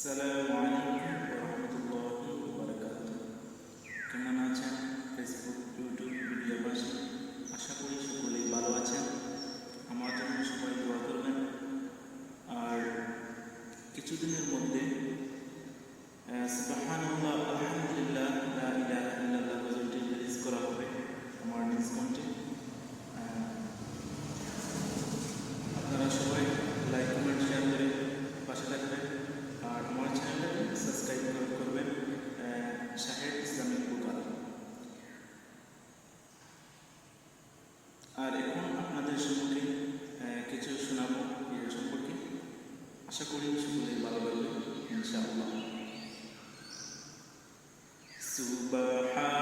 আসসালামু আলাইকুম রহমতুল্লাহি ওয়াবারাকাতুহু। কেমন আছেন ফেসবুক ইউটিউব মিডিয়াবাসী? আশা করি সকলেই ভালো আছেন। আমার জন্য সবাই দোয়া করবেন। আর কিছুদিনের মধ্যে সুবহানাল্লাহ আলহামদুলিল্লাহ লা ইলাহা ইল্লাল্লাহ গজলটি রিলিজ করা হবে আমার নিজ কণ্ঠে। আপনারা সবাই লাইক কমেন্ট শেয়ার করে পাশে থাকবেন আর আমার চ্যানেলটাকে সাবস্ক্রাইব করবেন, শাহেদ ইসলামিক বুকার। আর এখন আপনাদের সম্মুখে কিছু শোনাবো এর সম্পর্কে। আশা করি সকলেই ভালো লাগবে ইনশাআল্লাহ। সুবহান